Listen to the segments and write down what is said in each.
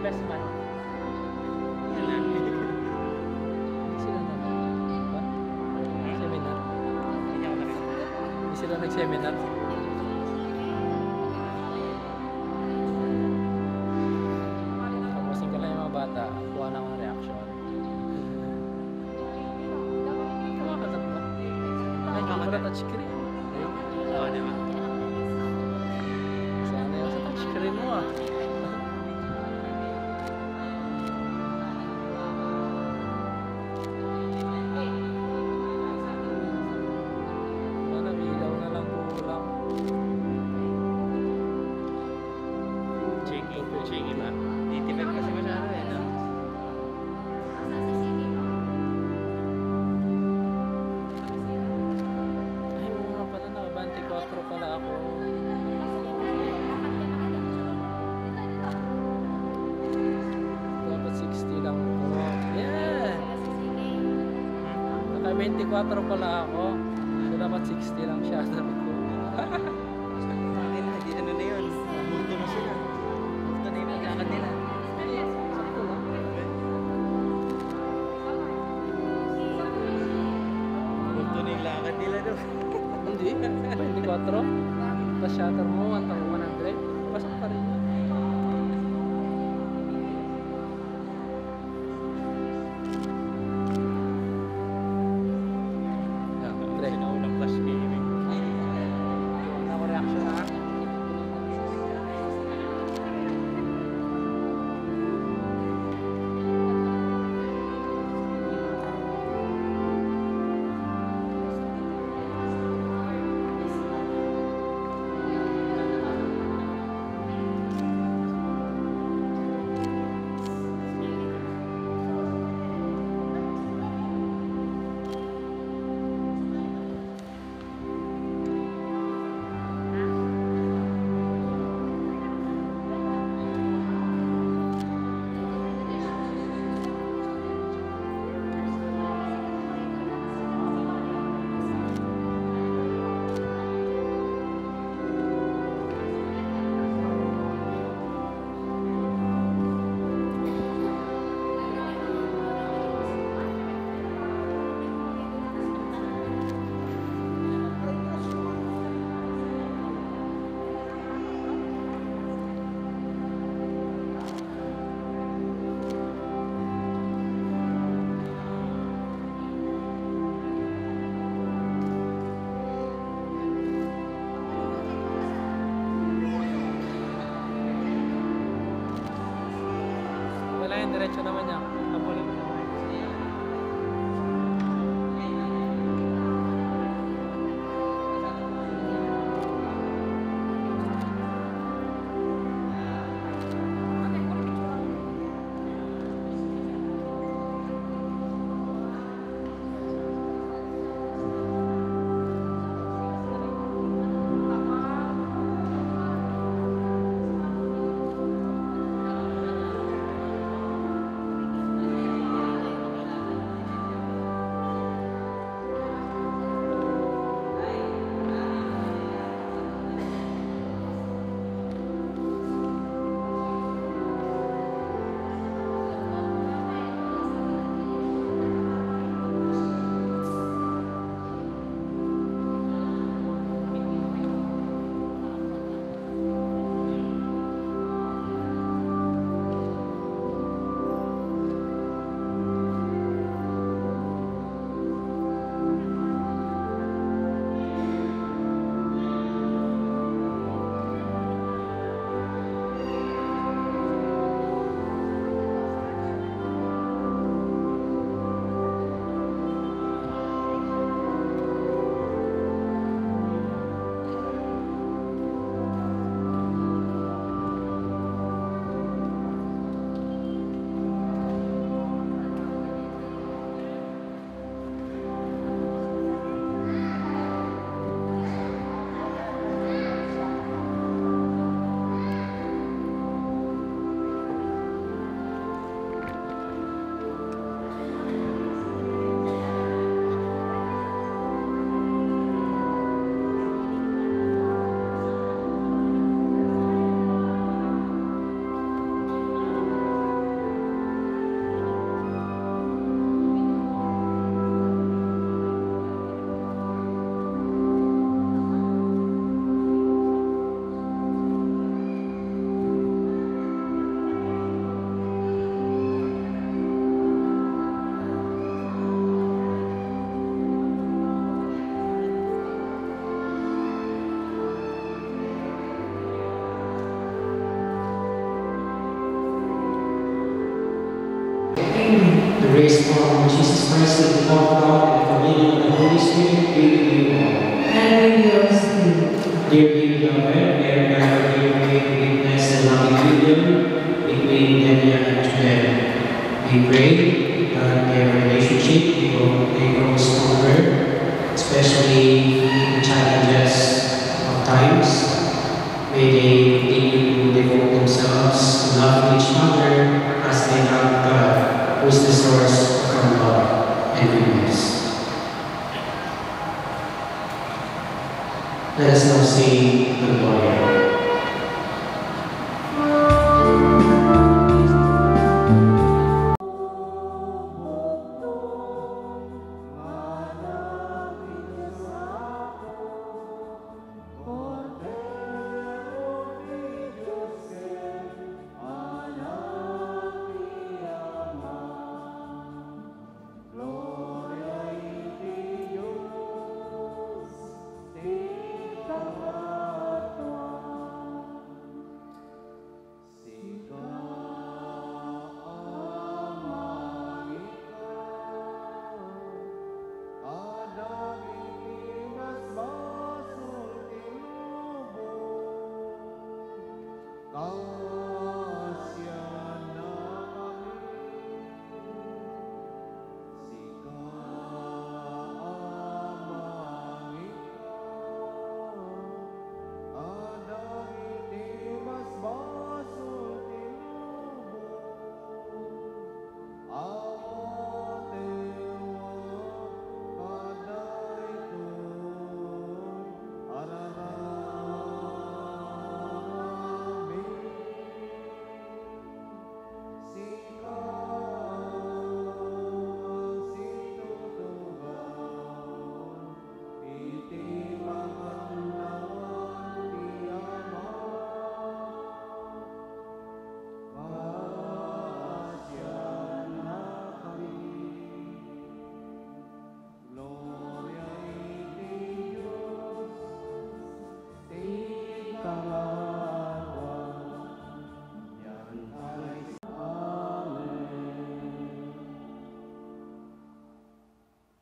best man. Yan lang. Sila na ba? Seminar? Hindi ako nakita. Hindi sila nag-seminar? Pagpasin ko lang yung mga bata, kuha na akong reaction. Kumakagat ba? Ay, kamera touchscreen. Oo, diba? Sana yun sa touchscreen mo ah. Sana ilaw na lang kulang. Shaky ba? Titipid kasi masyado eh, no? Ay, oo nga pala, naka 24 pala ako. Dapat 60 lang ako. Yeah! Naka 24 pala ako. So, dapat 60 lang siya. Sabi ko. Bakit na? Di ano na yun? Multo na sila. Multo na yung maglakad nila. Sakto lang. Multo na yung lakad nila doon. Hindi. 24. Tapos shutter mo, 100. Pasok pa rin yun. Pre. Sinaunang flash gaming. Wala ko reaction ha. Wala yung diretso naman niya. Napulin mo. grace of our Lord Jesus Christ, and the love of God, and the communion of the Holy Spirit be with you all. And with your spirit. Dearly beloved, may our God give way to witness and loving union between Delia and Janelle. We pray that their relationship may grow stronger, especially in the challenges of times. May they continue to devote themselves to loving each other as they love God, who is the source of our love and goodness. Let us now sing the Gloria.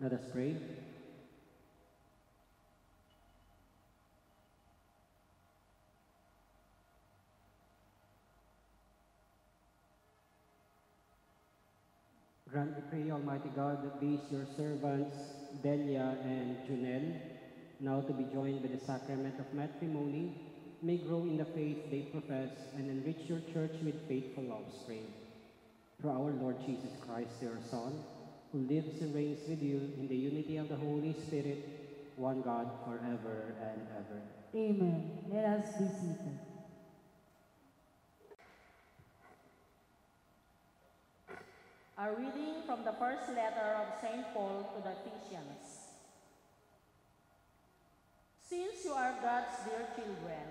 Let us pray. Grant, we pray, Almighty God, that these your servants, Delia and Junel, now to be joined by the sacrament of matrimony, may grow in the faith they profess and enrich your church with faithful offspring. Through our Lord Jesus Christ, your Son, who lives and reigns with you in the unity of the Holy Spirit, one God, forever and ever. Amen. Let us be seated. A reading from the first letter of St. Paul to the Ephesians. Since you are God's dear children,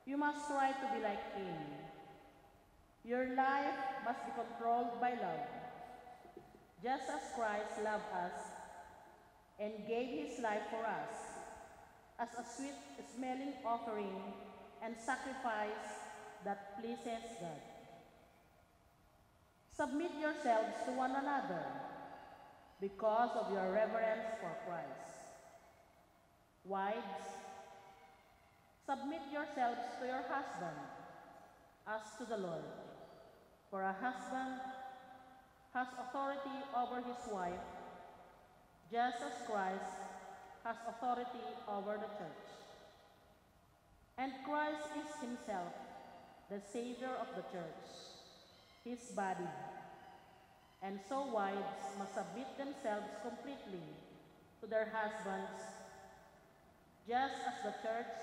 you must try to be like Him. Your life must be controlled by love, just as Christ loved us and gave His life for us as a sweet-smelling offering and sacrifice that pleases God. Submit yourselves to one another because of your reverence for Christ. Wives, submit yourselves to your husband as to the Lord. For a husband has authority over his wife, just as Christ has authority over the church. And Christ is himself the Savior of the church, his body. And so wives must submit themselves completely to their husbands, just as the church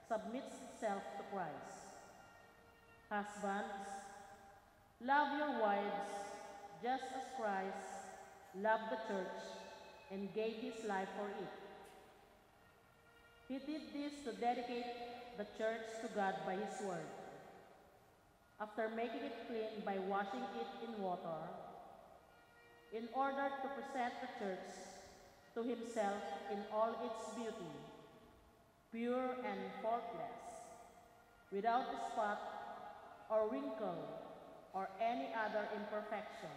submits itself to Christ. Husbands, love your wives just as Christ loved the church and gave his life for it. He did this to dedicate the church to God by his word. After making it clean by washing it in water, in order to present the church to himself in all its beauty, pure and faultless, without spot or wrinkle or any other imperfection.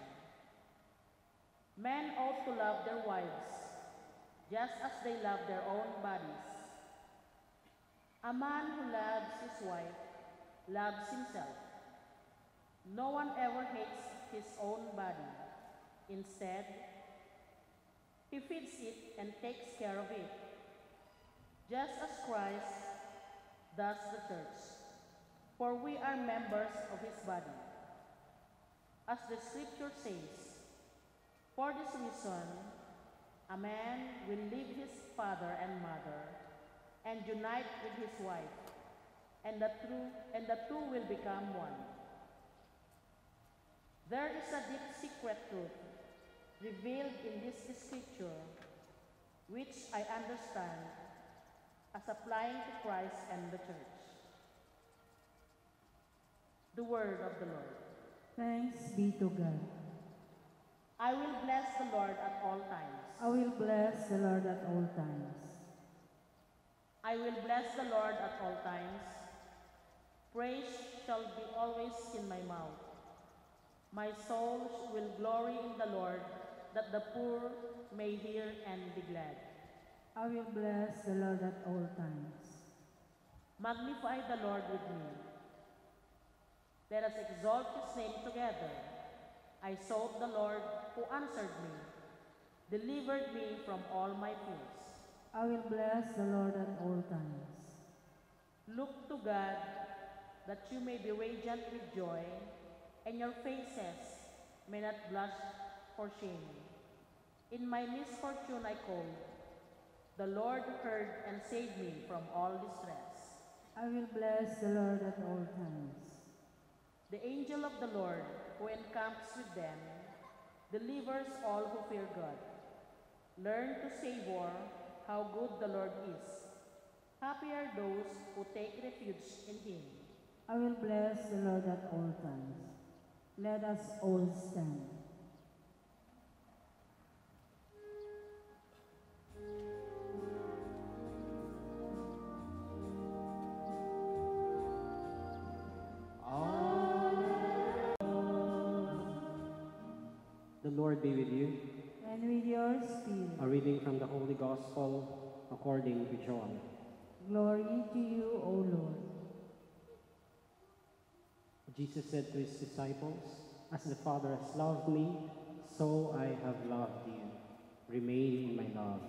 Men ought to love their wives, just as they love their own bodies. A man who loves his wife loves himself. No one ever hates his own body. Instead, he feeds it and takes care of it, just as Christ does the church, for we are members of his body. As the scripture says, for this reason, a man will leave his father and mother and unite with his wife, and the two will become one. There is a deep secret truth revealed in this scripture, which I understand as applying to Christ and the church. The word of the Lord. Thanks be to God. I will bless the Lord at all times. I will bless the Lord at all times. I will bless the Lord at all times. Praise shall be always in my mouth. My soul will glory in the Lord, that the poor may hear and be glad. I will bless the Lord at all times. Magnify the Lord with me. Let us exalt his name together. I sought the Lord, who answered me, delivered me from all my fears. I will bless the Lord at all times. Look to God, that you may be radiant with joy, and your faces may not blush for shame. In my misfortune I called. The Lord heard and saved me from all distress. I will bless the Lord at all times. The angel of the Lord, who encamps with them, delivers all who fear God. Learn to savor how good the Lord is. Happy are those who take refuge in him. I will bless the Lord at all times. Let us all stand. The Lord be with you. And with your spirit. A reading from the Holy Gospel according to John. Glory to you, O Lord. Jesus said to his disciples, "As the Father has loved me, so I have loved you. Remain in my love.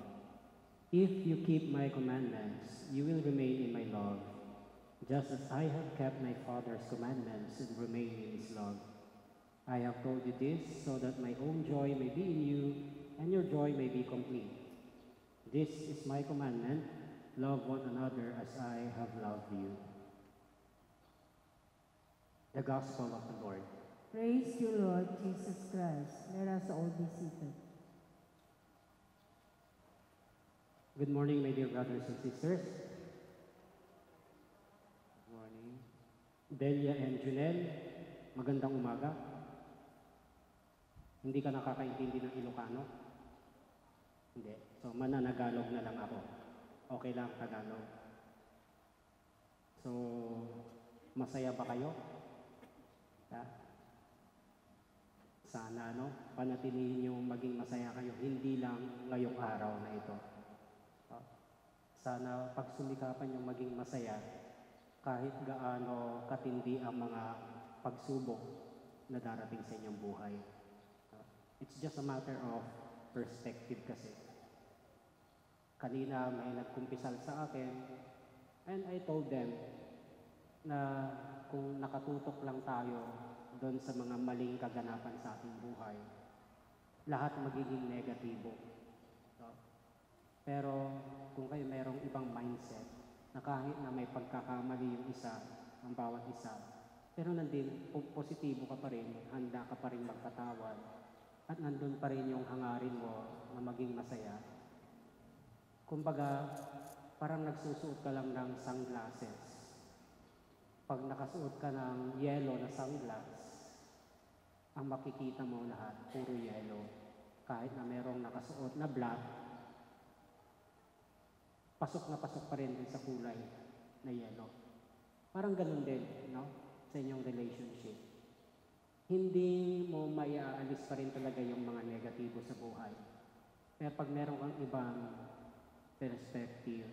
If you keep my commandments, you will remain in my love, just as I have kept my Father's commandments and remain in his love. I have told you this so that my own joy may be in you and your joy may be complete. This is my commandment, love one another as I have loved you." The Gospel of the Lord. Praise you, Lord Jesus Christ. Let us all be seated. Good morning, my dear brothers and sisters. Good morning. Delia and Junel, magandang umaga. Hindi ka nakakaintindi ng Ilocano? Hindi. So, mananagalog na lang ako. Okay lang, Tagalog. So, masaya ba kayo? Ha? Sana, no? Panatilihin yung maging masaya kayo, hindi lang ngayong araw na ito. Sana pagsumikapan yung maging masaya, kahit gaano katindi ang mga pagsubok na darating sa inyong buhay. It's just a matter of perspective kasi. Kanina may nagkumpisal sa akin, and I told them na kung nakatutok lang tayo doon sa mga maling kaganapan sa ating buhay, lahat magiging negatibo. Pero kung kayo mayroong ibang mindset, na kahit na may pagkakamali yung isa, ang bawat isa, pero nandun, positibo ka pa rin, handa ka pa rin magpatawad, at nandun pa rin yung hangarin mo na maging masaya. Kumbaga, parang nagsusuot ka lang ng sunglasses. Pag nakasuot ka ng yellow na sunglass, ang makikita mo lahat, puro yellow. Kahit na merong nakasuot na black, pasok na pasok pa rin din sa kulay na yellow. Parang ganun din, no? Sa inyong relationship. hindi mo maiaalis pa rin talaga yung mga negatibo sa buhay. Pero pag meron kang ibang perspective,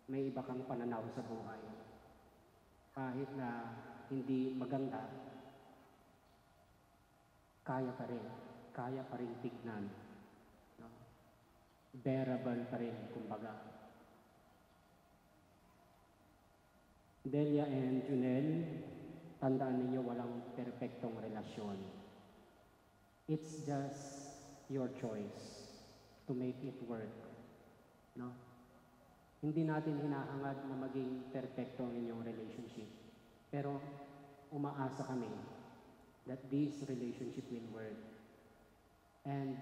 may iba kang pananaw sa buhay, kahit na hindi maganda, kaya pa rin tignan. No? Bearable pa rin, kumbaga. Delia and Junel, tandaan ninyo walang perpektong relasyon. It's just your choice to make it work. No? Hindi natin hinahangad na maging perpekto ang inyong relationship. Pero umaasa kami that this relationship will work. And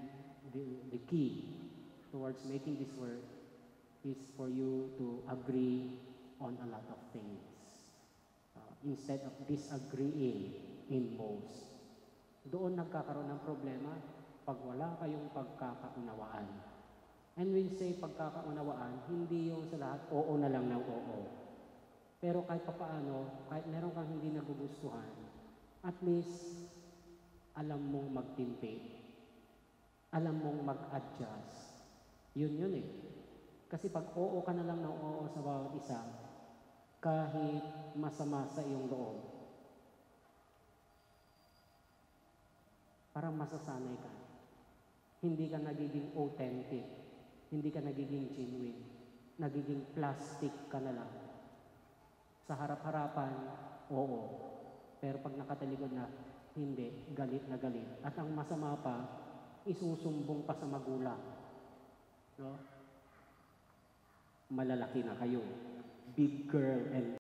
the key towards making this work is for you to agree on a lot of things. Instead of disagreeing in most. Doon nagkakaroon ng problema pag wala kayong pagkakaunawaan. And when say pagkakaunawaan, hindi yung sa lahat oo na lang ng oo. Pero kahit papaano, kahit meron kang hindi nagugustuhan, at least alam mong magtimpi. Alam mong mag-adjust. Yun eh. Kasi pag oo ka na lang ng oo sa bawat isa, kahit masama sa iyong loob, parang masasanay ka. Hindi ka nagiging authentic. Hindi ka nagiging genuine. Nagiging plastic ka na lang. Sa harap-harapan, oo. Pero pag nakatalikod na, hindi, galit na galit. At ang masama pa, isusumbong pa sa magulang. No? Malalaki na kayo. Big girl and